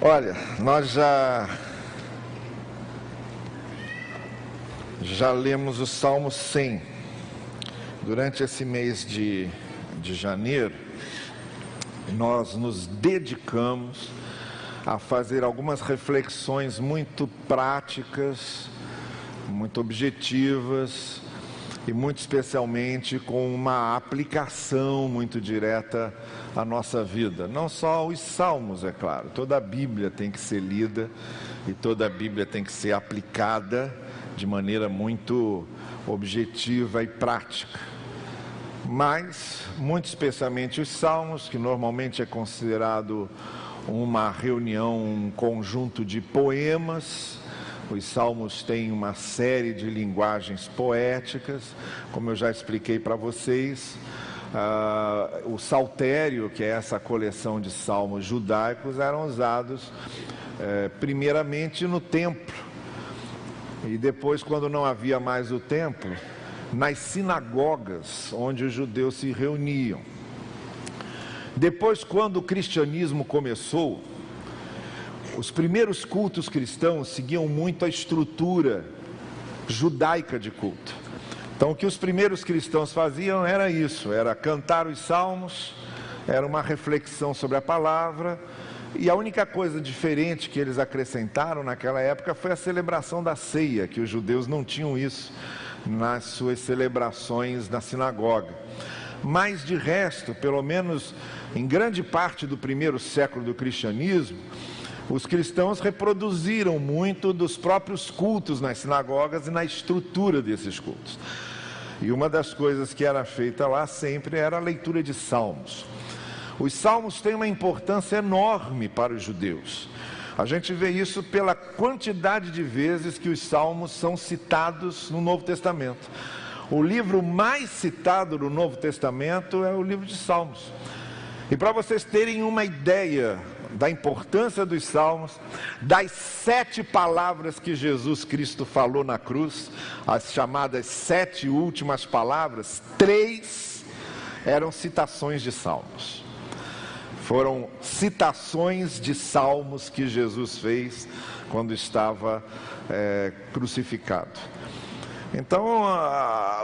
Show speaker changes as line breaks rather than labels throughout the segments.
Olha, nós já lemos o Salmo 100 durante esse mês de janeiro. Nós nos dedicamos a fazer algumas reflexões muito práticas, muito objetivas e muito especialmente com uma aplicação muito direta à nossa vida. Não só os salmos, é claro, toda a Bíblia tem que ser lida e toda a Bíblia tem que ser aplicada de maneira muito objetiva e prática. Mas, muito especialmente os salmos, que normalmente é considerado uma reunião, um conjunto de poemas. Os salmos têm uma série de linguagens poéticas, como eu já expliquei para vocês. O saltério, que é essa coleção de salmos judaicos, eram usados primeiramente no templo. E depois, quando não havia mais o templo, nas sinagogas onde os judeus se reuniam. Depois, quando o cristianismo começou, os primeiros cultos cristãos seguiam muito a estrutura judaica de culto. Então, o que os primeiros cristãos faziam era isso, era cantar os salmos, era uma reflexão sobre a palavra, e a única coisa diferente que eles acrescentaram naquela época foi a celebração da ceia, que os judeus não tinham isso nas suas celebrações na sinagoga. Mas de resto, pelo menos em grande parte do primeiro século do cristianismo, os cristãos reproduziram muito dos próprios cultos nas sinagogas e na estrutura desses cultos. E uma das coisas que era feita lá sempre era a leitura de salmos. Os salmos têm uma importância enorme para os judeus. A gente vê isso pela quantidade de vezes que os salmos são citados no Novo Testamento. O livro mais citado no Novo Testamento é o livro de Salmos. E para vocês terem uma ideia da importância dos salmos, das 7 palavras que Jesus Cristo falou na cruz, as chamadas 7 últimas palavras, 3 eram citações de salmos. Foram citações de salmos que Jesus fez quando estava crucificado. Então,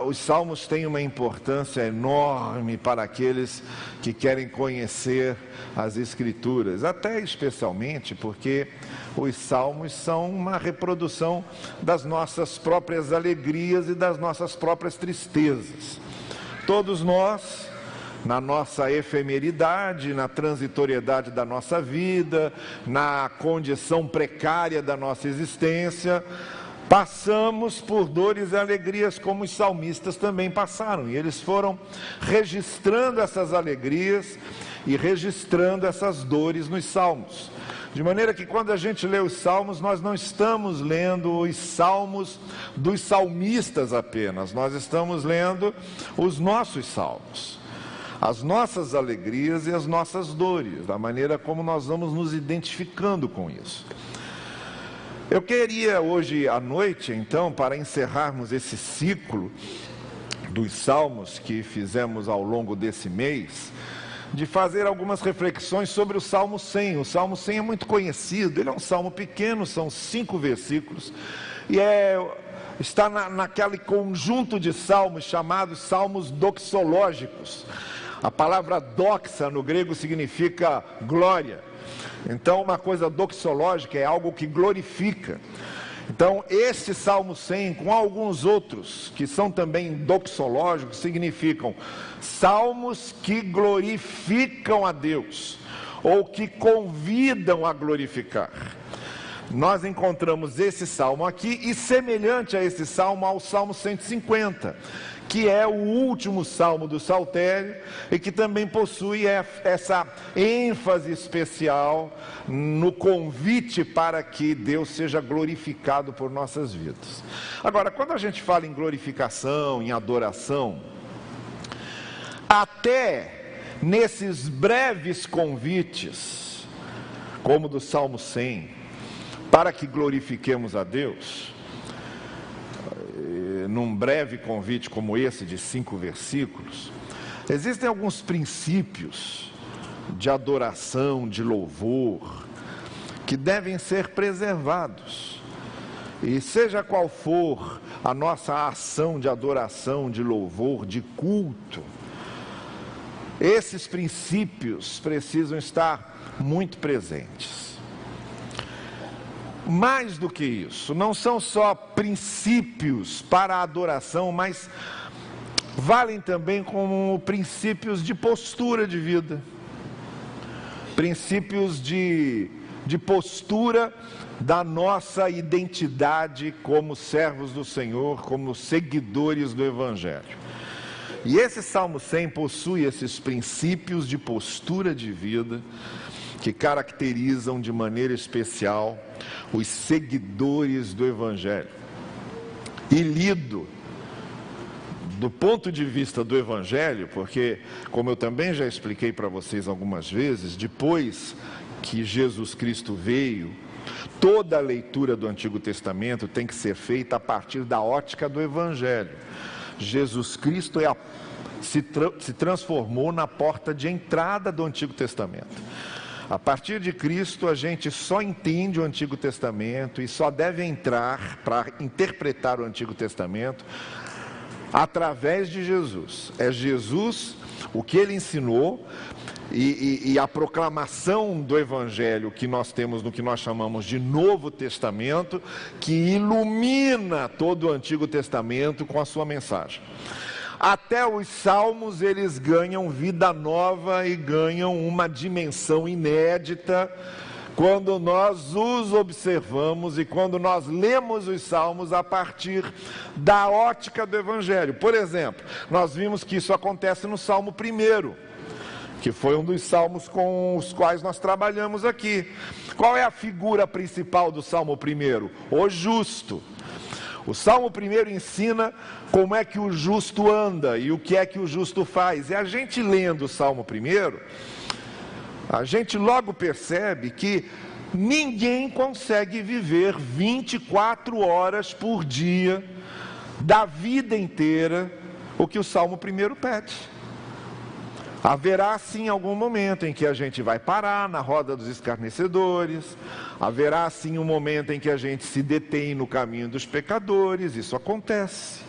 os salmos têm uma importância enorme para aqueles que querem conhecer as Escrituras, até especialmente porque os salmos são uma reprodução das nossas próprias alegrias e das nossas próprias tristezas. Todos nós, na nossa efemeridade, na transitoriedade da nossa vida, na condição precária da nossa existência, passamos por dores e alegrias como os salmistas também passaram. E eles foram registrando essas alegrias e registrando essas dores nos salmos. De maneira que quando a gente lê os salmos, nós não estamos lendo os salmos dos salmistas apenas. Nós estamos lendo os nossos salmos, as nossas alegrias e as nossas dores, da maneira como nós vamos nos identificando com isso. Eu queria hoje à noite, então, para encerrarmos esse ciclo dos salmos que fizemos ao longo desse mês, de fazer algumas reflexões sobre o Salmo 100. O Salmo 100 é muito conhecido, ele é um salmo pequeno, são 5 versículos, e está naquele conjunto de salmos chamados salmos doxológicos. A palavra doxa no grego significa glória. Então, uma coisa doxológica é algo que glorifica. Então, este Salmo 100, com alguns outros que são também doxológicos, significam salmos que glorificam a Deus, ou que convidam a glorificar. Nós encontramos esse salmo aqui, e semelhante a esse salmo, ao Salmo 150, que é o último salmo do saltério e que também possui essa ênfase especial no convite para que Deus seja glorificado por nossas vidas. Agora, quando a gente fala em glorificação, em adoração, até nesses breves convites, como do Salmo 100, para que glorifiquemos a Deus, num breve convite como esse de 5 versículos, existem alguns princípios de adoração, de louvor, que devem ser preservados. E seja qual for a nossa ação de adoração, de louvor, de culto, esses princípios precisam estar muito presentes. Mais do que isso, não são só princípios para a adoração, mas valem também como princípios de postura de vida, princípios de postura da nossa identidade como servos do Senhor, como seguidores do Evangelho. E esse Salmo 100 possui esses princípios de postura de vida que caracterizam de maneira especial os seguidores do Evangelho. E lido do ponto de vista do Evangelho, porque, como eu também já expliquei para vocês algumas vezes, depois que Jesus Cristo veio, toda a leitura do Antigo Testamento tem que ser feita a partir da ótica do Evangelho. Jesus Cristo se transformou na porta de entrada do Antigo Testamento. A partir de Cristo, a gente só entende o Antigo Testamento e só deve entrar para interpretar o Antigo Testamento através de Jesus. É Jesus, o que ele ensinou e a proclamação do Evangelho que nós temos no que nós chamamos de Novo Testamento, que ilumina todo o Antigo Testamento com a sua mensagem. Até os Salmos, eles ganham vida nova e ganham uma dimensão inédita quando nós os observamos e quando nós lemos os Salmos a partir da ótica do Evangelho. Por exemplo, nós vimos que isso acontece no Salmo 1º, que foi um dos salmos com os quais nós trabalhamos aqui. Qual é a figura principal do Salmo 1º? O justo. O Salmo 1º ensina como é que o justo anda e o que é que o justo faz. E a gente lendo o Salmo 1º, a gente logo percebe que ninguém consegue viver 24 horas por dia, da vida inteira, o que o Salmo 1º pede. Haverá sim algum momento em que a gente vai parar na roda dos escarnecedores, haverá sim um momento em que a gente se detém no caminho dos pecadores, isso acontece,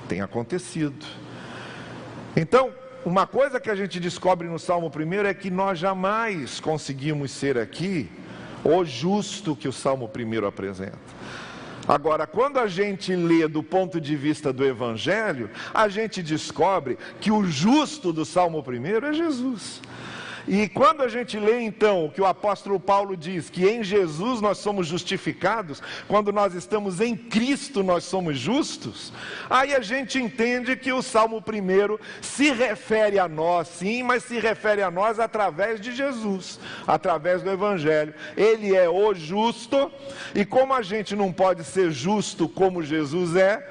tem acontecido. Então, uma coisa que a gente descobre no Salmo 1º é que nós jamais conseguimos ser aqui o justo que o Salmo 1º apresenta. Agora, quando a gente lê do ponto de vista do Evangelho, a gente descobre que o justo do Salmo 1º é Jesus. E quando a gente lê então o que o apóstolo Paulo diz, que em Jesus nós somos justificados, quando nós estamos em Cristo nós somos justos, aí a gente entende que o Salmo 1º se refere a nós sim, mas se refere a nós através de Jesus, através do Evangelho. Ele é o justo, e como a gente não pode ser justo como Jesus é,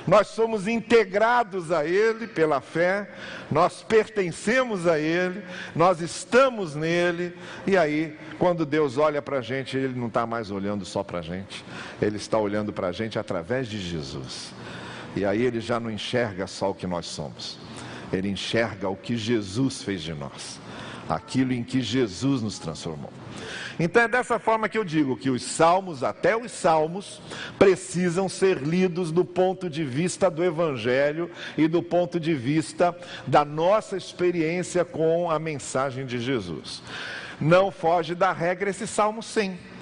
nós somos integrados a Ele pela fé, nós pertencemos a Ele, nós estamos nele, e aí, quando Deus olha para a gente, Ele não está mais olhando só para a gente, Ele está olhando para a gente através de Jesus. E aí Ele já não enxerga só o que nós somos, Ele enxerga o que Jesus fez de nós, aquilo em que Jesus nos transformou. Então é dessa forma que eu digo que os salmos, até os salmos, precisam ser lidos do ponto de vista do Evangelho e do ponto de vista da nossa experiência com a mensagem de Jesus. Não foge da regra esse Salmo 100.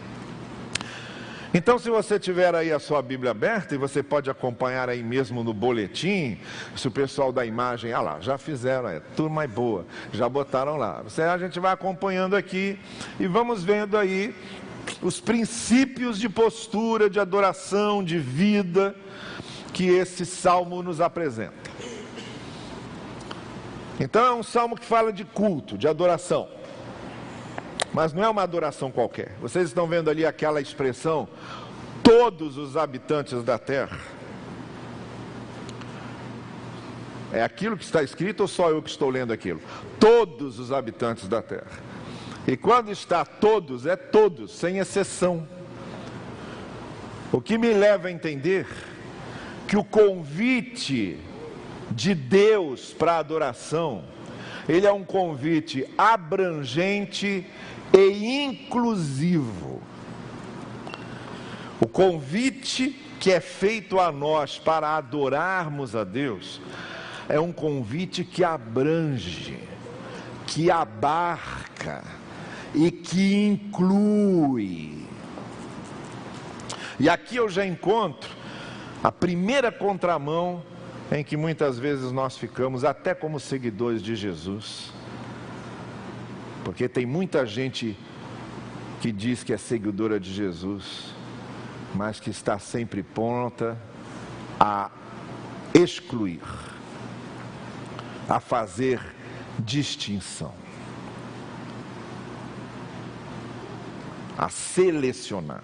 Então, se você tiver aí a sua Bíblia aberta, e você pode acompanhar aí mesmo no boletim, se o pessoal da imagem, lá, já fizeram, turma boa, já botaram lá. A gente vai acompanhando aqui e vamos vendo aí os princípios de postura, de adoração, de vida, que esse salmo nos apresenta. Então, é um salmo que fala de culto, de adoração. Mas não é uma adoração qualquer. Vocês estão vendo ali aquela expressão, todos os habitantes da terra. É aquilo que está escrito ou só eu que estou lendo aquilo? Todos os habitantes da terra. E quando está todos, é todos, sem exceção. O que me leva a entender que o convite de Deus para a adoração ele é um convite abrangente e inclusivo. O convite que é feito a nós para adorarmos a Deus é um convite que abrange, que abarca e que inclui. E aqui eu já encontro a primeira contramão em que muitas vezes nós ficamos, até como seguidores de Jesus. Porque tem muita gente que diz que é seguidora de Jesus, mas que está sempre pronta a excluir, a fazer distinção, a selecionar,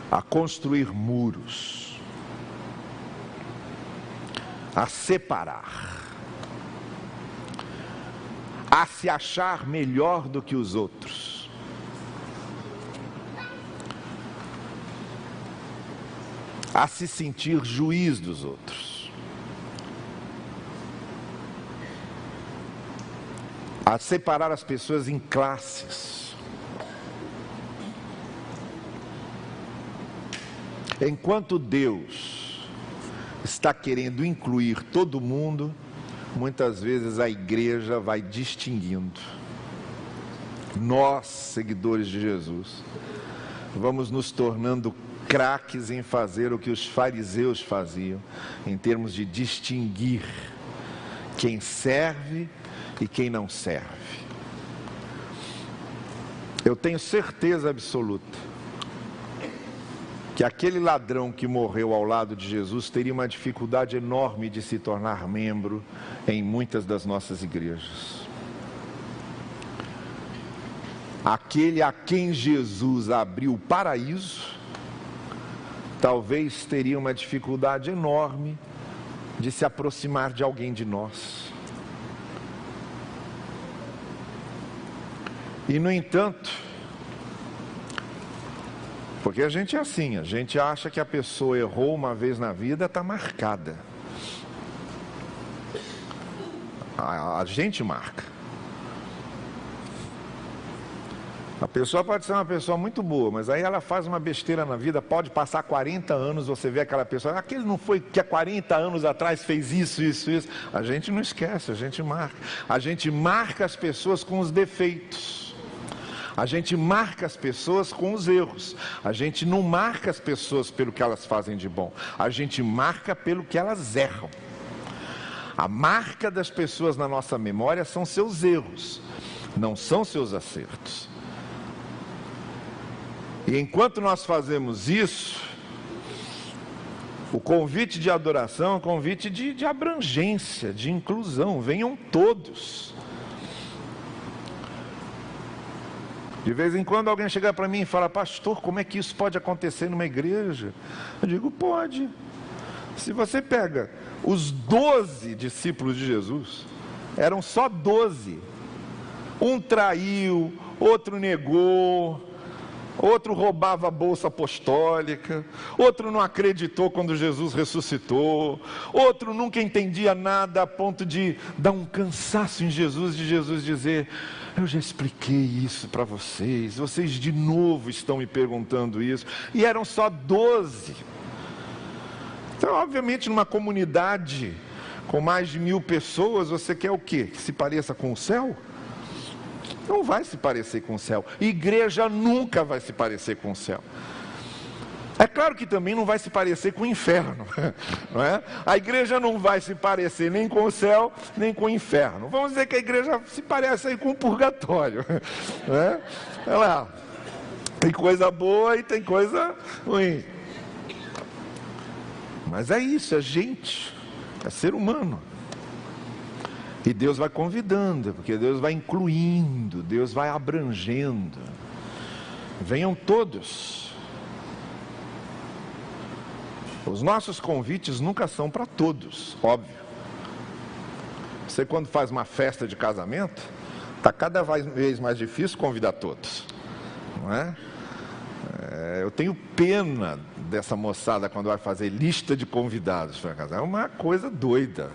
a construir muros, a separar, a se achar melhor do que os outros, a se sentir juiz dos outros, a separar as pessoas em classes. Enquanto Deus está querendo incluir todo mundo, muitas vezes a igreja vai distinguindo. Nós, seguidores de Jesus, vamos nos tornando craques em fazer o que os fariseus faziam, em termos de distinguir quem serve e quem não serve. Eu tenho certeza absoluta que aquele ladrão que morreu ao lado de Jesus teria uma dificuldade enorme de se tornar membro em muitas das nossas igrejas. Aquele a quem Jesus abriu o paraíso, talvez teria uma dificuldade enorme de se aproximar de alguém de nós. E no entanto, porque a gente é assim, a gente acha que a pessoa errou uma vez na vida, está marcada. A gente marca. A pessoa pode ser uma pessoa muito boa, mas aí ela faz uma besteira na vida, pode passar 40 anos, você vê aquela pessoa, aquele não foi que há 40 anos atrás fez isso. A gente não esquece, a gente marca. A gente marca as pessoas com os defeitos. A gente marca as pessoas com os erros. A gente não marca as pessoas pelo que elas fazem de bom. A gente marca pelo que elas erram. A marca das pessoas na nossa memória são seus erros, não são seus acertos. E enquanto nós fazemos isso, o convite de adoração é um convite de abrangência, de inclusão. Venham todos. De vez em quando alguém chega para mim e fala: pastor, como é que isso pode acontecer numa igreja? Eu digo: pode. Se você pega os 12 discípulos de Jesus, eram só 12. Um traiu, outro negou, outro roubava a bolsa apostólica, outro não acreditou quando Jesus ressuscitou, outro nunca entendia nada a ponto de dar um cansaço em Jesus, de Jesus dizer: eu já expliquei isso para vocês, vocês de novo estão me perguntando isso. E eram só 12. Então, obviamente, numa comunidade com mais de 1000 pessoas, você quer o quê? Que se pareça com o céu? Não vai se parecer com o céu. Igreja nunca vai se parecer com o céu. É claro que também não vai se parecer com o inferno, não é? A igreja não vai se parecer nem com o céu, nem com o inferno. Vamos dizer que a igreja se parece aí com o purgatório, não é? Olha lá, tem coisa boa e tem coisa ruim. Mas é isso, é gente, é ser humano. E Deus vai convidando, porque Deus vai incluindo, Deus vai abrangendo. Venham todos. Os nossos convites nunca são para todos, óbvio. Você, quando faz uma festa de casamento, está cada vez mais difícil convidar todos, não é? Eu tenho pena dessa moçada quando vai fazer lista de convidados para casar. É uma coisa doida.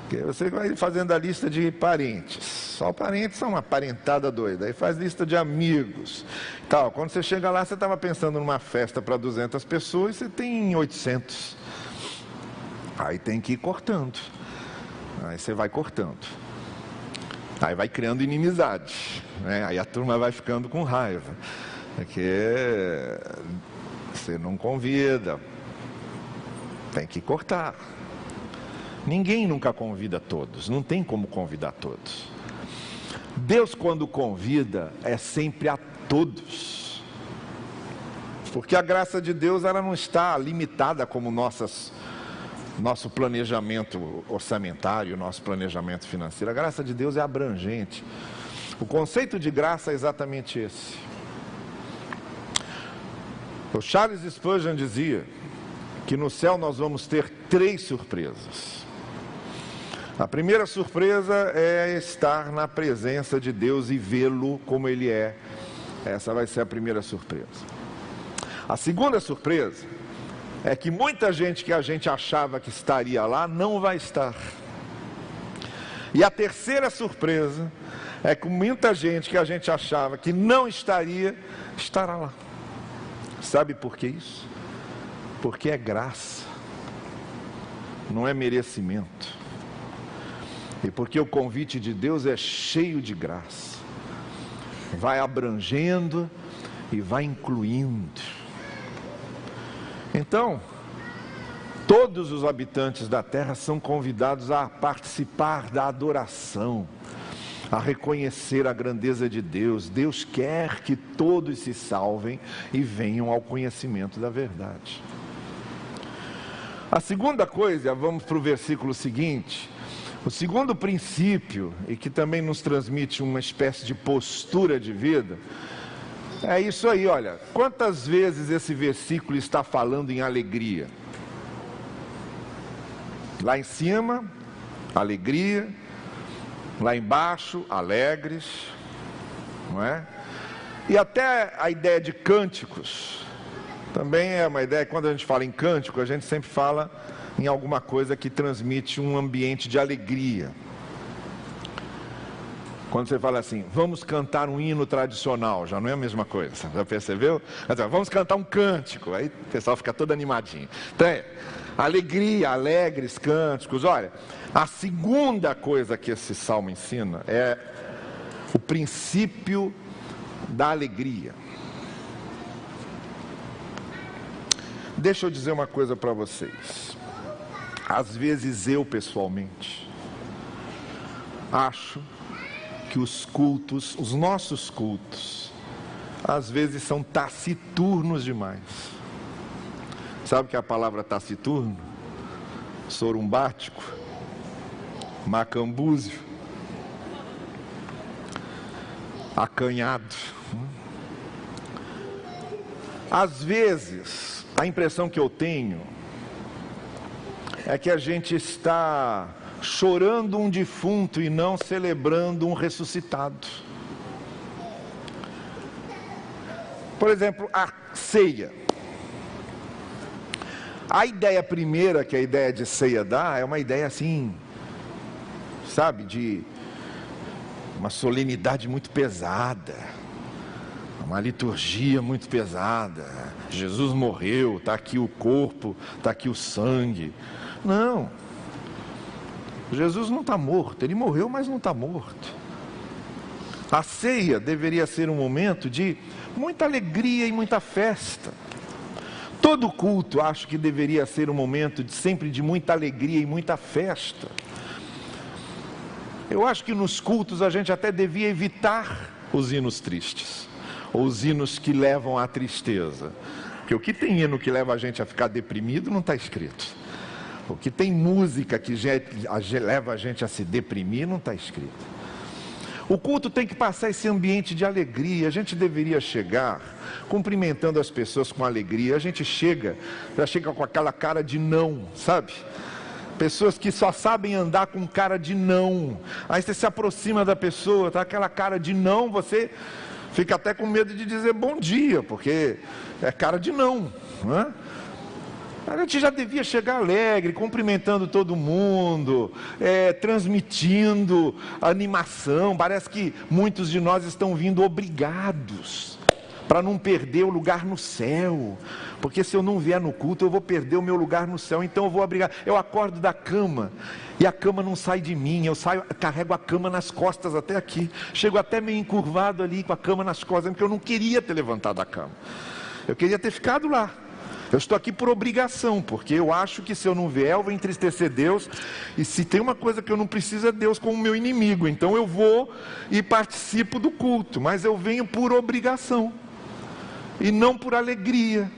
Porque você vai fazendo a lista de parentes. Só parentes são uma parentada doida. Aí faz lista de amigos. Tal. Quando você chega lá, você estava pensando numa festa para 200 pessoas e você tem 800. Aí tem que ir cortando. Aí você vai cortando. Aí vai criando inimizade, né? Aí a turma vai ficando com raiva. Porque você não convida. Tem que cortar. Ninguém nunca convida todos, não tem como convidar todos. Deus, quando convida, é sempre a todos. Porque a graça de Deus, ela não está limitada como nosso planejamento orçamentário, nosso planejamento financeiro. A graça de Deus é abrangente. O conceito de graça é exatamente esse. O Charles Spurgeon dizia que no céu nós vamos ter 3 surpresas. A primeira surpresa é estar na presença de Deus e vê-lo como Ele é. Essa vai ser a primeira surpresa. A segunda surpresa é que muita gente que a gente achava que estaria lá não vai estar. E a terceira surpresa é que muita gente que a gente achava que não estaria, estará lá. Sabe por que isso? Porque é graça, não é merecimento. E porque o convite de Deus é cheio de graça, vai abrangendo e vai incluindo. Então, todos os habitantes da terra são convidados a participar da adoração, a reconhecer a grandeza de Deus. Deus quer que todos se salvem e venham ao conhecimento da verdade. A segunda coisa, vamos para o versículo seguinte. O segundo princípio, e que também nos transmite uma espécie de postura de vida, é isso aí, olha. Quantas vezes esse versículo está falando em alegria? Lá em cima, alegria. Lá embaixo, alegres. Não é? E até a ideia de cânticos. Também é uma ideia, quando a gente fala em cântico, a gente sempre fala em alguma coisa que transmite um ambiente de alegria. Quando você fala assim, vamos cantar um hino tradicional, já não é a mesma coisa, já percebeu? Vamos cantar um cântico, aí o pessoal fica todo animadinho. Então alegria, alegres cânticos. Olha, a segunda coisa que esse salmo ensina é o princípio da alegria. Deixa eu dizer uma coisa para vocês. Às vezes eu, pessoalmente, acho que os cultos, os nossos cultos, às vezes são taciturnos demais. Sabe o que é a palavra taciturno? Sorumbático, macambúzio, acanhado. Às vezes, a impressão que eu tenho é que a gente está chorando um defunto e não celebrando um ressuscitado. Por exemplo, a ceia. A ideia primeira que a ideia de ceia dá é uma ideia assim, sabe, de uma solenidade muito pesada, uma liturgia muito pesada. Jesus morreu, está aqui o corpo, está aqui o sangue. Não, Jesus não está morto, Ele morreu, mas não está morto. A ceia deveria ser um momento de muita alegria e muita festa. Todo culto acho que deveria ser um momento sempre de muita alegria e muita festa. Eu acho que nos cultos a gente até devia evitar os hinos tristes, ou os hinos que levam à tristeza. Porque o que tem hino que leva a gente a ficar deprimido não está escrito. O que tem música que leva a gente a se deprimir não está escrito. O culto tem que passar esse ambiente de alegria. A gente deveria chegar cumprimentando as pessoas com alegria. A gente já chega com aquela cara de não, sabe? Pessoas que só sabem andar com cara de não. Aí você se aproxima da pessoa, tá aquela cara de não, você fica até com medo de dizer bom dia, porque é cara de não, não é? A gente já devia chegar alegre, cumprimentando todo mundo, transmitindo animação. Parece que muitos de nós estão vindo obrigados, para não perder o lugar no céu. Porque se eu não vier no culto, eu vou perder o meu lugar no céu. Então eu vou obrigar. Eu acordo da cama e a cama não sai de mim. Eu carrego a cama nas costas até aqui. Chego até meio encurvado ali com a cama nas costas, porque eu não queria ter levantado da cama. Eu queria ter ficado lá. Eu estou aqui por obrigação, porque eu acho que se eu não vier, eu vou entristecer Deus. E se tem uma coisa que eu não preciso, é Deus como meu inimigo. Então eu vou e participo do culto, mas eu venho por obrigação e não por alegria.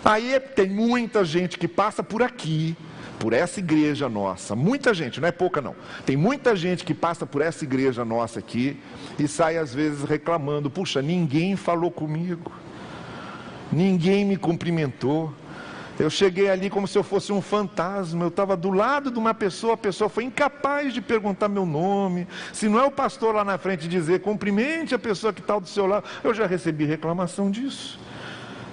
Aí tem muita gente que passa por aqui, por essa igreja nossa, muita gente, não é pouca não, tem muita gente que passa por essa igreja nossa aqui e sai às vezes reclamando: puxa, ninguém falou comigo, ninguém me cumprimentou, eu cheguei ali como se eu fosse um fantasma, eu estava do lado de uma pessoa, a pessoa foi incapaz de perguntar meu nome. Se não é o pastor lá na frente dizer, cumprimente a pessoa que está do seu lado, eu já recebi reclamação disso.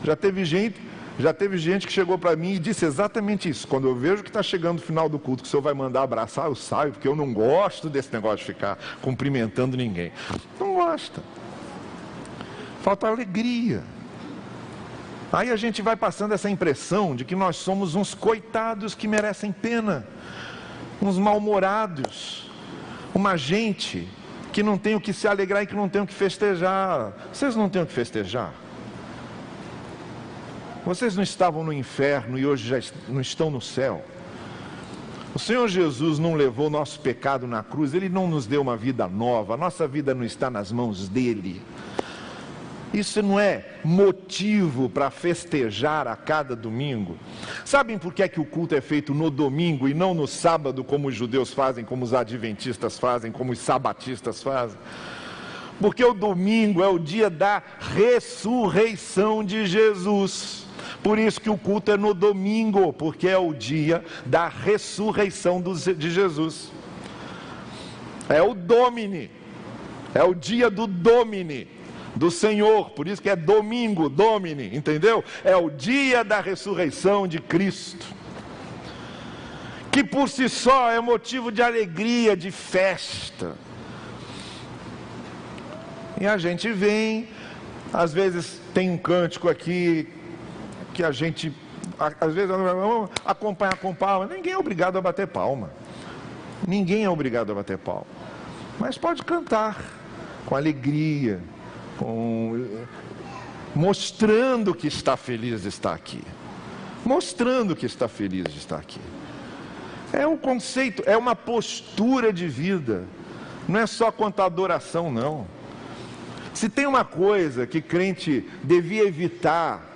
Já teve gente que chegou para mim e disse exatamente isso: quando eu vejo que está chegando o final do culto, que o senhor vai mandar abraçar, eu saio, porque eu não gosto desse negócio de ficar cumprimentando ninguém. Não gosta, falta alegria. Aí a gente vai passando essa impressão de que nós somos uns coitados que merecem pena, uns mal-humorados, uma gente que não tem o que se alegrar e que não tem o que festejar. Vocês não têm o que festejar? Vocês não estavam no inferno e hoje já não estão no céu? O Senhor Jesus não levou o nosso pecado na cruz, Ele não nos deu uma vida nova, a nossa vida não está nas mãos dEle. Isso não é motivo para festejar a cada domingo? Sabem por que é que o culto é feito no domingo e não no sábado, como os judeus fazem, como os adventistas fazem, como os sabatistas fazem? Porque o domingo é o dia da ressurreição de Jesus. Por isso que o culto é no domingo, porque é o dia da ressurreição de Jesus. É o Domini, é o dia do Domini, do Senhor, por isso que é domingo, Domini, entendeu? É o dia da ressurreição de Cristo, que por si só é motivo de alegria, de festa. E a gente vem, às vezes tem um cântico aqui, que a gente, às vezes, vamos acompanhar com palma. Ninguém é obrigado a bater palma, ninguém é obrigado a bater palma, mas pode cantar com alegria, mostrando que está feliz de estar aqui, mostrando que está feliz de estar aqui. É um conceito, é uma postura de vida, não é só quanto à adoração, não. Se tem uma coisa que crente devia evitar,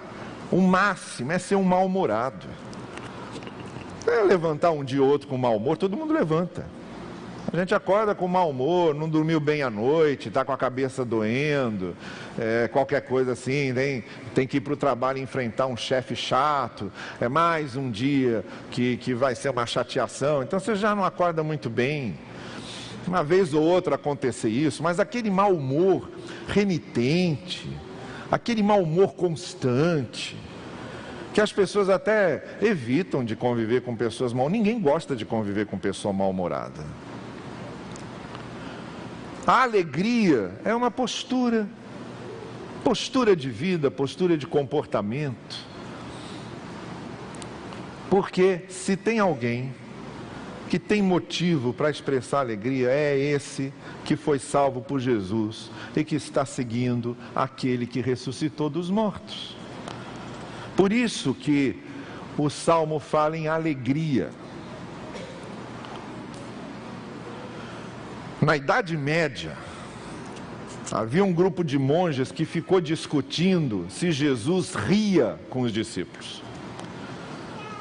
o máximo é ser um mal-humorado. Levantar um dia ou outro com mau humor, todo mundo levanta. A gente acorda com mau humor, não dormiu bem à noite, está com a cabeça doendo, qualquer coisa assim, tem que ir para o trabalho e enfrentar um chefe chato, é mais um dia que vai ser uma chateação, então você já não acorda muito bem. Uma vez ou outra acontecer isso, mas aquele mau humor renitente, aquele mau humor constante, que as pessoas até evitam de conviver com pessoas mal. Ninguém gosta de conviver com pessoa mal-humorada. A alegria é uma postura de vida, postura de comportamento. Porque se tem alguém que tem motivo para expressar alegria, é esse que foi salvo por Jesus e que está seguindo aquele que ressuscitou dos mortos. Por isso que o Salmo fala em alegria. Na Idade Média, havia um grupo de monges que ficou discutindo se Jesus ria com os discípulos.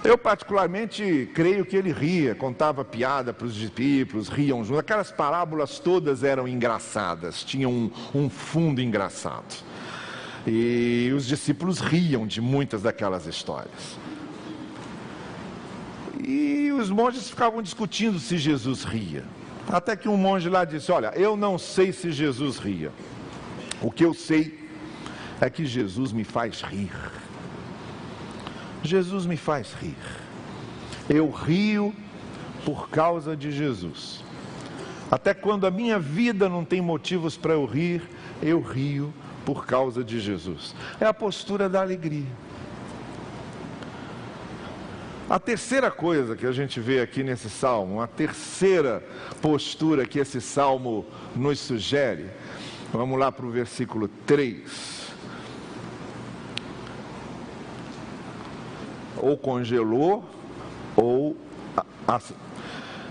Eu particularmente creio que ele ria, contava piada para os discípulos, riam juntos. Aquelas parábolas todas eram engraçadas, tinham um fundo engraçado. E os discípulos riam de muitas daquelas histórias. E os monges ficavam discutindo se Jesus ria. Até que um monge lá disse: olha, eu não sei se Jesus ria. O que eu sei é que Jesus me faz rir. Jesus me faz rir. Eu rio por causa de Jesus. Até quando a minha vida não tem motivos para eu rio por causa de Jesus. É a postura da alegria. A terceira coisa que a gente vê aqui nesse salmo, a terceira postura que esse salmo nos sugere, vamos lá para o versículo 3. Ou congelou, ou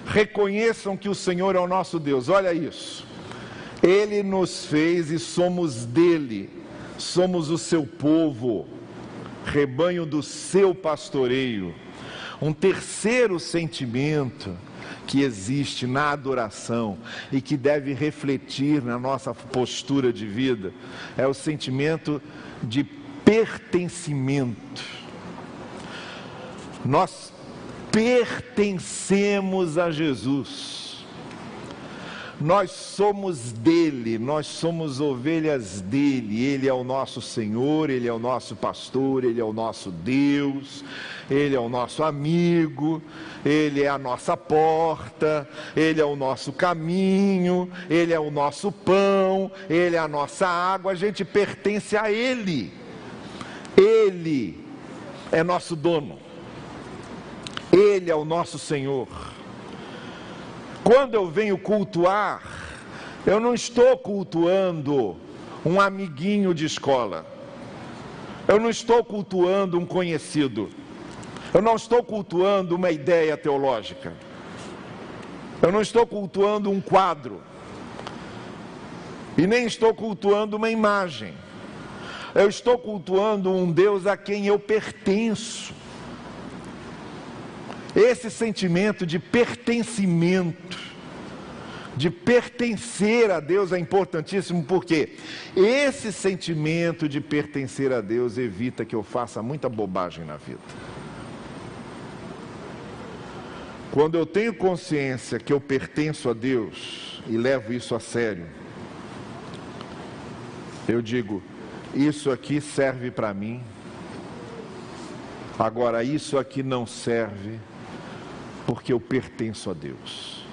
reconheçam que o Senhor é o nosso Deus. Olha isso. Ele nos fez e somos dele. Somos o seu povo, rebanho do seu pastoreio. Um terceiro sentimento que existe na adoração e que deve refletir na nossa postura de vida é o sentimento de pertencimento. Nós pertencemos a Jesus. Nós somos dele, nós somos ovelhas dele. Ele é o nosso Senhor, ele é o nosso pastor, ele é o nosso Deus, ele é o nosso amigo, ele é a nossa porta, ele é o nosso caminho, ele é o nosso pão, ele é a nossa água. A gente pertence a ele. Ele é nosso dono. Ele é o nosso Senhor. Quando eu venho cultuar, eu não estou cultuando um amiguinho de escola. Eu não estou cultuando um conhecido. Eu não estou cultuando uma ideia teológica. Eu não estou cultuando um quadro. E nem estou cultuando uma imagem. Eu estou cultuando um Deus a quem eu pertenço. Esse sentimento de pertencimento, de pertencer a Deus é importantíssimo, porque esse sentimento de pertencer a Deus evita que eu faça muita bobagem na vida. Quando eu tenho consciência que eu pertenço a Deus e levo isso a sério, eu digo, isso aqui serve para mim, agora isso aqui não serve, porque eu pertenço a Deus.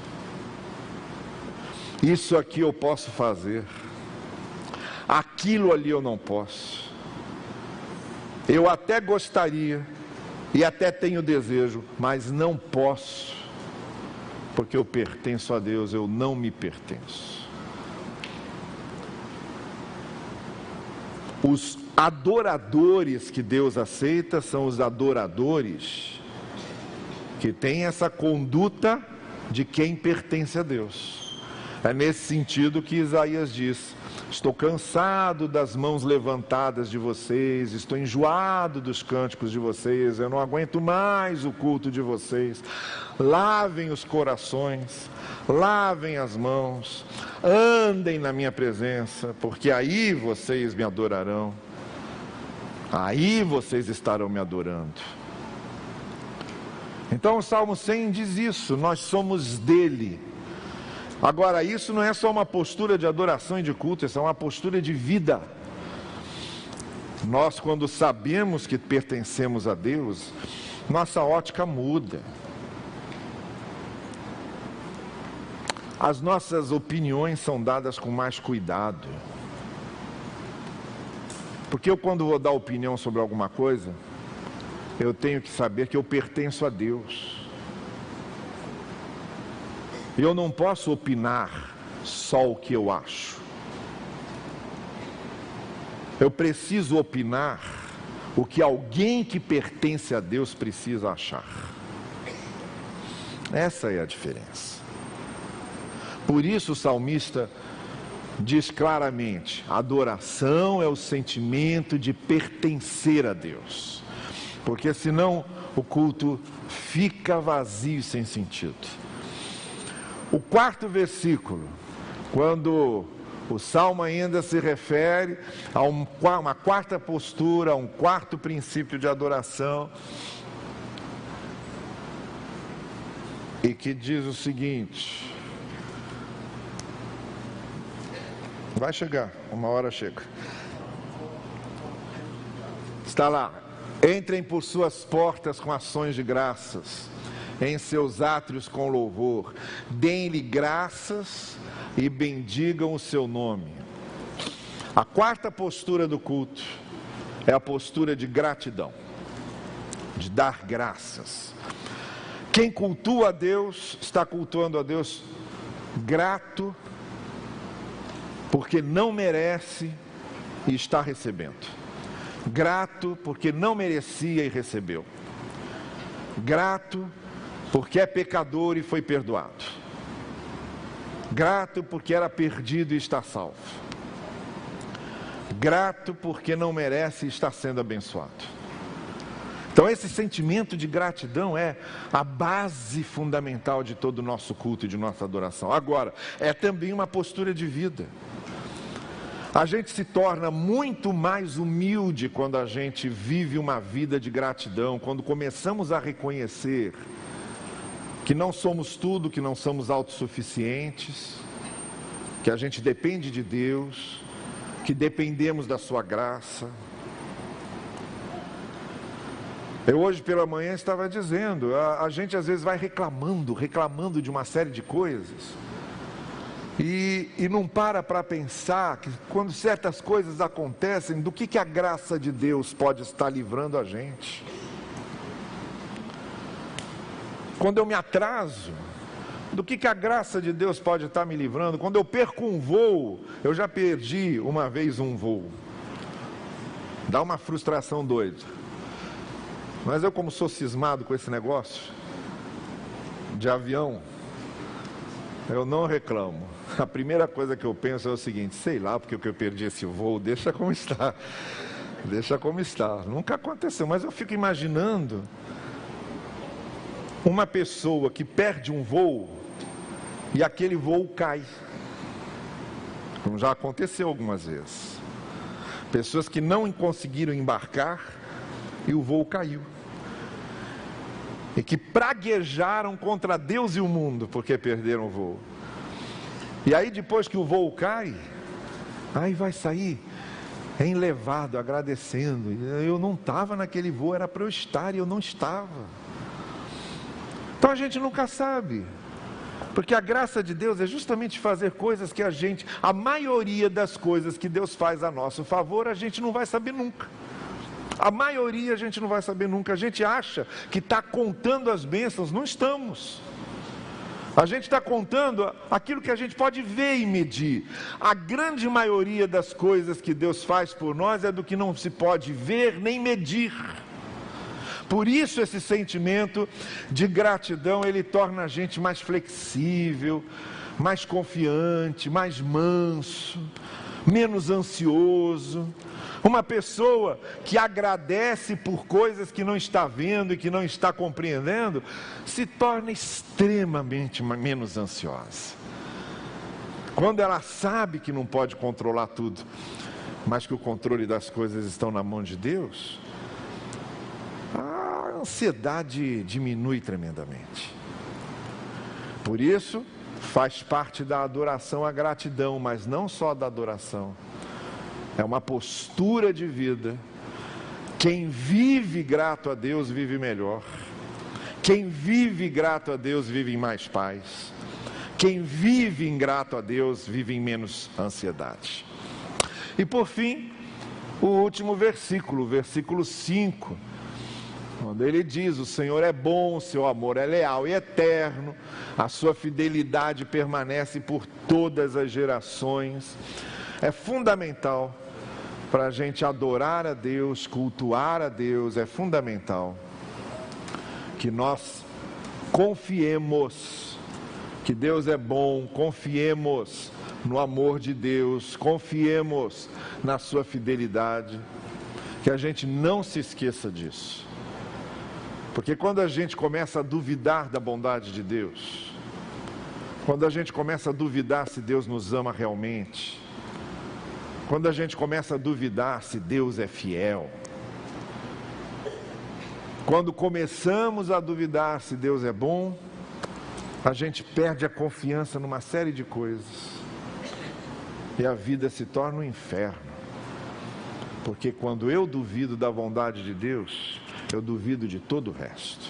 Isso aqui eu posso fazer, aquilo ali eu não posso. Eu até gostaria, e até tenho desejo, mas não posso, porque eu pertenço a Deus, eu não me pertenço. Os adoradores que Deus aceita são os adoradores que têm essa conduta de quem pertence a Deus. É nesse sentido que Isaías diz: estou cansado das mãos levantadas de vocês, estou enjoado dos cânticos de vocês, eu não aguento mais o culto de vocês. Lavem os corações, lavem as mãos, andem na minha presença, porque aí vocês me adorarão, aí vocês estarão me adorando. Então o Salmo 100 diz isso, nós somos dele. Agora, isso não é só uma postura de adoração e de culto, isso é uma postura de vida. Nós, quando sabemos que pertencemos a Deus, nossa ótica muda. As nossas opiniões são dadas com mais cuidado. Porque eu, quando vou dar opinião sobre alguma coisa, eu tenho que saber que eu pertenço a Deus. Eu não posso opinar só o que eu acho. Eu preciso opinar o que alguém que pertence a Deus precisa achar. Essa é a diferença. Por isso o salmista diz claramente: adoração é o sentimento de pertencer a Deus. Porque senão o culto fica vazio e sem sentido. O quarto versículo, quando o Salmo ainda se refere a uma quarta postura, a um quarto princípio de adoração, e que diz o seguinte: vai chegar, uma hora chega. Está lá: Entrem por suas portas com ações de graças, em seus átrios com louvor. Deem-lhe graças e bendigam o seu nome. A quarta postura do culto é a postura de gratidão, de dar graças. Quem cultua a Deus, está cultuando a Deus grato, porque não merece e está recebendo. Grato porque não merecia e recebeu. Grato porque é pecador e foi perdoado. Grato porque era perdido e está salvo. Grato porque não merece e está sendo abençoado. Então esse sentimento de gratidão é a base fundamental de todo o nosso culto e de nossa adoração. Agora, é também uma postura de vida. A gente se torna muito mais humilde quando a gente vive uma vida de gratidão, quando começamos a reconhecer que não somos tudo, que não somos autossuficientes, que a gente depende de Deus, que dependemos da sua graça. Eu hoje pela manhã estava dizendo, a gente às vezes vai reclamando de uma série de coisas, e não para pensar que quando certas coisas acontecem, do que a graça de Deus pode estar livrando a gente. Quando eu me atraso, do que a graça de Deus pode estar me livrando? Quando eu perco um voo, eu já perdi uma vez um voo. Dá uma frustração doida. Mas eu, como sou cismado com esse negócio de avião, eu não reclamo. A primeira coisa que eu penso é o seguinte: sei lá porque eu perdi esse voo, deixa como está. Deixa como está. Nunca aconteceu, mas eu fico imaginando uma pessoa que perde um voo e aquele voo cai. Como já aconteceu algumas vezes. Pessoas que não conseguiram embarcar e o voo caiu. E que praguejaram contra Deus e o mundo porque perderam o voo. E aí depois que o voo cai, aí vai sair enlevado, agradecendo. Eu não estava naquele voo, era para eu estar e eu não estava. Então a gente nunca sabe. Porque a graça de Deus é justamente fazer coisas que a maioria das coisas que Deus faz a nosso favor, a gente não vai saber nunca. A maioria a gente não vai saber nunca. A gente acha que está contando as bênçãos, não estamos. A gente está contando aquilo que a gente pode ver e medir. A grande maioria das coisas que Deus faz por nós é do que não se pode ver nem medir. Por isso esse sentimento de gratidão, ele torna a gente mais flexível, mais confiante, mais manso, menos ansioso. Uma pessoa que agradece por coisas que não está vendo e que não está compreendendo, se torna extremamente menos ansiosa. Quando ela sabe que não pode controlar tudo, mas que o controle das coisas estão na mão de Deus, a ansiedade diminui tremendamente. Por isso, faz parte da adoração a gratidão, mas não só da adoração. É uma postura de vida. Quem vive grato a Deus vive melhor. Quem vive grato a Deus vive em mais paz. Quem vive ingrato a Deus vive em menos ansiedade. E por fim, o último versículo, versículo 5, quando ele diz: o Senhor é bom, o seu amor é leal e eterno, a sua fidelidade permanece por todas as gerações. É fundamental para a gente adorar a Deus, cultuar a Deus, é fundamental que nós confiemos que Deus é bom, confiemos no amor de Deus, confiemos na sua fidelidade, que a gente não se esqueça disso. Porque quando a gente começa a duvidar da bondade de Deus, quando a gente começa a duvidar se Deus nos ama realmente, quando a gente começa a duvidar se Deus é fiel, quando começamos a duvidar se Deus é bom, a gente perde a confiança numa série de coisas e a vida se torna um inferno. Porque quando eu duvido da bondade de Deus, eu duvido de todo o resto.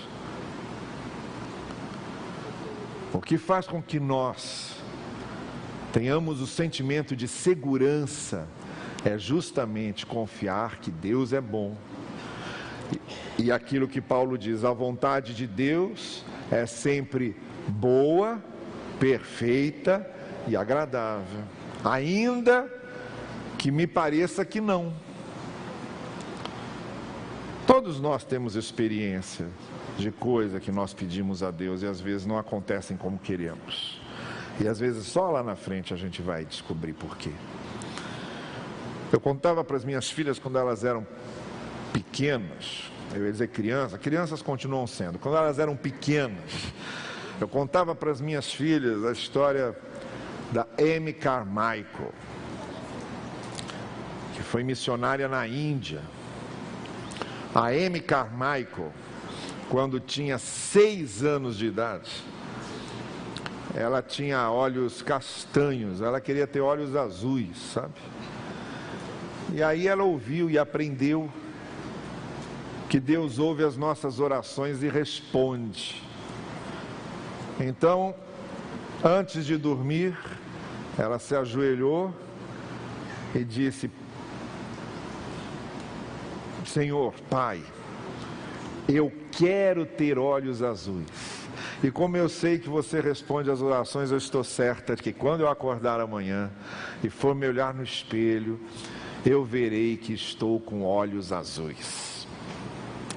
O que faz com que nós tenhamos o sentimento de segurança é justamente confiar que Deus é bom. E aquilo que Paulo diz, a vontade de Deus é sempre boa, perfeita e agradável. Ainda que me pareça que não. Todos nós temos experiência de coisa que nós pedimos a Deus e às vezes não acontecem como queremos. E às vezes só lá na frente a gente vai descobrir por quê. Eu contava para as minhas filhas quando elas eram pequenas, eu ia dizer crianças continuam sendo. Quando elas eram pequenas, eu contava para as minhas filhas a história da Amy Carmichael, que foi missionária na Índia. A Amy Carmichael, quando tinha 6 anos de idade, ela tinha olhos castanhos, ela queria ter olhos azuis, sabe? E aí ela ouviu e aprendeu que Deus ouve as nossas orações e responde. Então, antes de dormir, ela se ajoelhou e disse: Senhor, Pai, eu quero ter olhos azuis. E como eu sei que você responde às orações, eu estou certa de que quando eu acordar amanhã e for me olhar no espelho, eu verei que estou com olhos azuis.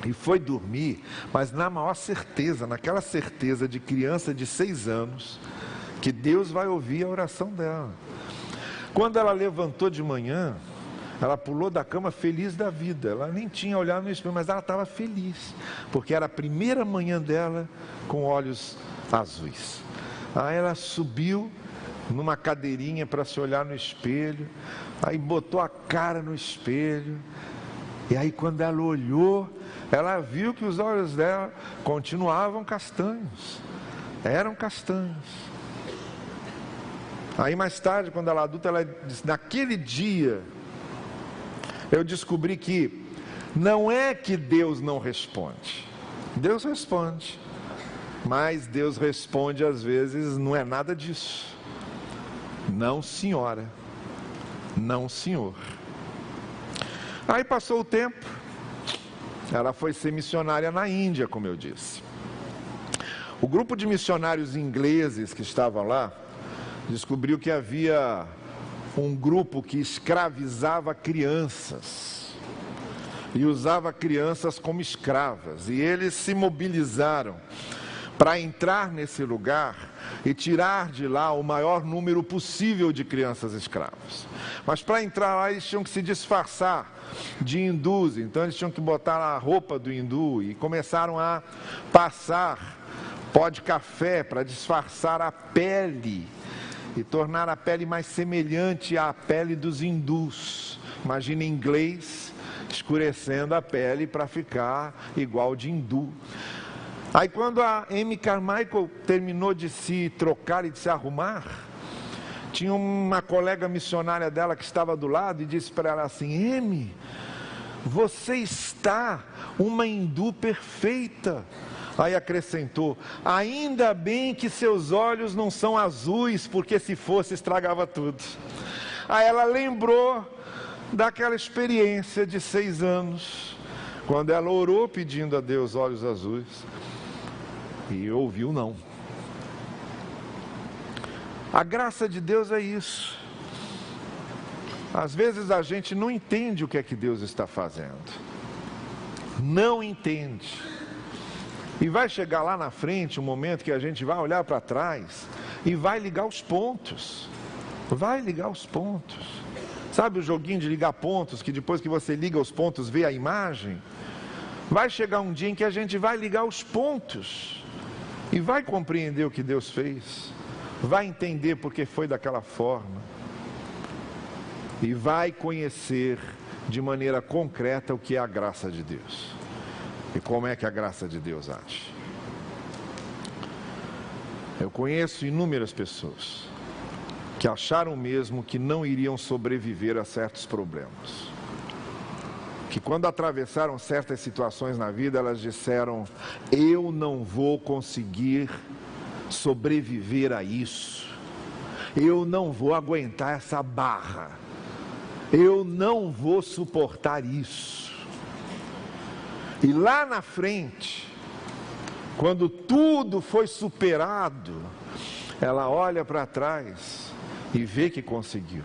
E foi dormir, mas na maior certeza, naquela certeza de criança de 6 anos, que Deus vai ouvir a oração dela. Quando ela levantou de manhã, ela pulou da cama feliz da vida. Ela nem tinha olhado no espelho, mas ela estava feliz, porque era a primeira manhã dela com olhos azuis. Aí ela subiu numa cadeirinha para se olhar no espelho, aí botou a cara no espelho, e aí quando ela olhou, ela viu que os olhos dela continuavam castanhos, eram castanhos. Aí mais tarde, quando ela adulta, ela disse: naquele dia eu descobri que não é que Deus não responde. Deus responde. Mas Deus responde às vezes, não é nada disso. Não, senhora. Não, senhor. Aí passou o tempo. Ela foi ser missionária na Índia, como eu disse. O grupo de missionários ingleses que estavam lá descobriu que havia um grupo que escravizava crianças e usava crianças como escravas, e eles se mobilizaram para entrar nesse lugar e tirar de lá o maior número possível de crianças escravas. Mas para entrar lá eles tinham que se disfarçar de hindus, então eles tinham que botar a roupa do hindu e começaram a passar pó de café para disfarçar a pele e tornar a pele mais semelhante à pele dos hindus. Imagina inglês escurecendo a pele para ficar igual de hindu. Aí quando a Amy Carmichael terminou de se trocar e de se arrumar, tinha uma colega missionária dela que estava do lado e disse para ela assim: Amy, você está uma hindu perfeita. Aí acrescentou: ainda bem que seus olhos não são azuis, porque se fosse estragava tudo. Aí ela lembrou daquela experiência de 6 anos, quando ela orou pedindo a Deus olhos azuis, e ouviu não. A graça de Deus é isso. Às vezes a gente não entende o que é que Deus está fazendo. Não entende. E vai chegar lá na frente um momento que a gente vai olhar para trás e vai ligar os pontos. Vai ligar os pontos. Sabe o joguinho de ligar pontos, que depois que você liga os pontos, vê a imagem? Vai chegar um dia em que a gente vai ligar os pontos e vai compreender o que Deus fez. Vai entender porque foi daquela forma. E vai conhecer de maneira concreta o que é a graça de Deus. E como é que a graça de Deus age? Eu conheço inúmeras pessoas que acharam mesmo que não iriam sobreviver a certos problemas. que quando atravessaram certas situações na vida, elas disseram: eu não vou conseguir sobreviver a isso, eu não vou aguentar essa barra, eu não vou suportar isso. E lá na frente, quando tudo foi superado, ela olha para trás e vê que conseguiu,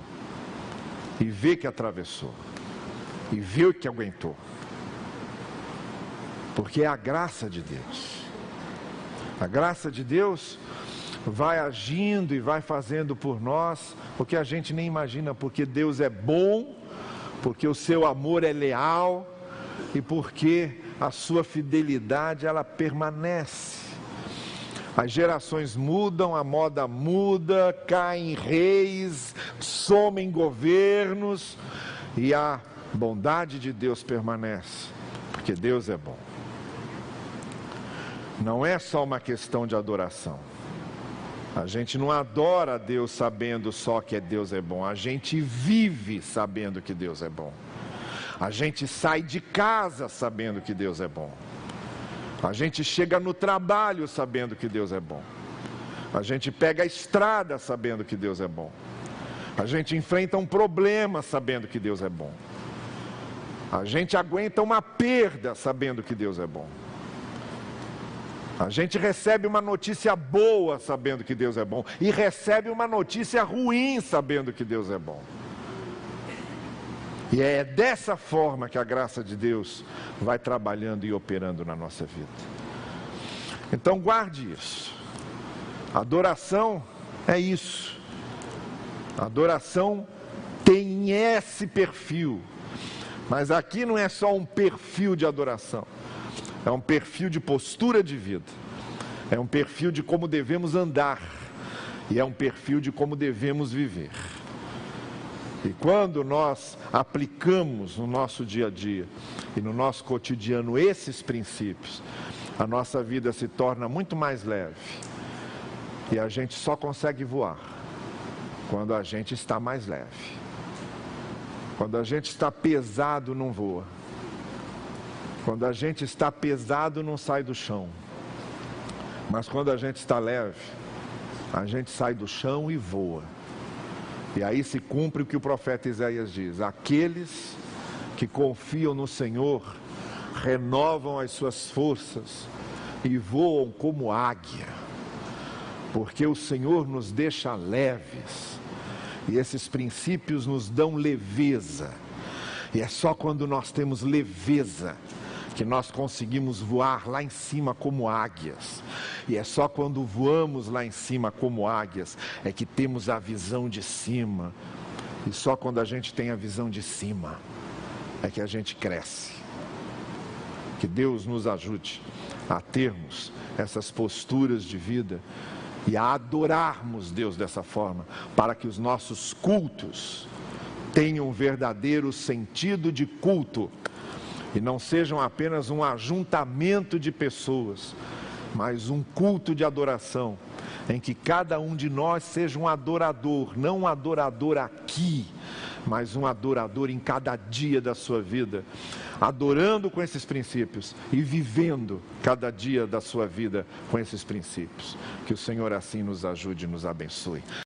e vê que atravessou, e vê que aguentou. Porque é a graça de Deus. A graça de Deus vai agindo e vai fazendo por nós o que a gente nem imagina, porque Deus é bom, porque o seu amor é leal e porque a sua fidelidade ela permanece. As gerações mudam, a moda muda, caem reis, somem governos e a bondade de Deus permanece, porque Deus é bom. Não é só uma questão de adoração. A gente não adora a Deus sabendo só que Deus é bom. A gente vive sabendo que Deus é bom. A gente sai de casa sabendo que Deus é bom. A gente chega no trabalho sabendo que Deus é bom. A gente pega a estrada sabendo que Deus é bom. A gente enfrenta um problema sabendo que Deus é bom. A gente aguenta uma perda sabendo que Deus é bom. A gente recebe uma notícia boa sabendo que Deus é bom. E recebe uma notícia ruim sabendo que Deus é bom. E é dessa forma que a graça de Deus vai trabalhando e operando na nossa vida. Então guarde isso. Adoração é isso. Adoração tem esse perfil. Mas aqui não é só um perfil de adoração. É um perfil de postura de vida. É um perfil de como devemos andar. E é um perfil de como devemos viver. E quando nós aplicamos no nosso dia a dia e no nosso cotidiano esses princípios, a nossa vida se torna muito mais leve. E a gente só consegue voar quando a gente está mais leve. Quando a gente está pesado, não voa. Quando a gente está pesado, não sai do chão. Mas quando a gente está leve, a gente sai do chão e voa. E aí se cumpre o que o profeta Isaías diz: aqueles que confiam no Senhor renovam as suas forças e voam como águia, porque o Senhor nos deixa leves, e esses princípios nos dão leveza, e é só quando nós temos leveza que nós conseguimos voar lá em cima como águias. E é só quando voamos lá em cima como águias é que temos a visão de cima. E só quando a gente tem a visão de cima é que a gente cresce. Que Deus nos ajude a termos essas posturas de vida e a adorarmos Deus dessa forma, para que os nossos cultos tenham um verdadeiro sentido de culto e não sejam apenas um ajuntamento de pessoas, mas um culto de adoração, em que cada um de nós seja um adorador, não um adorador aqui, mas um adorador em cada dia da sua vida, adorando com esses princípios e vivendo cada dia da sua vida com esses princípios. Que o Senhor assim nos ajude e nos abençoe.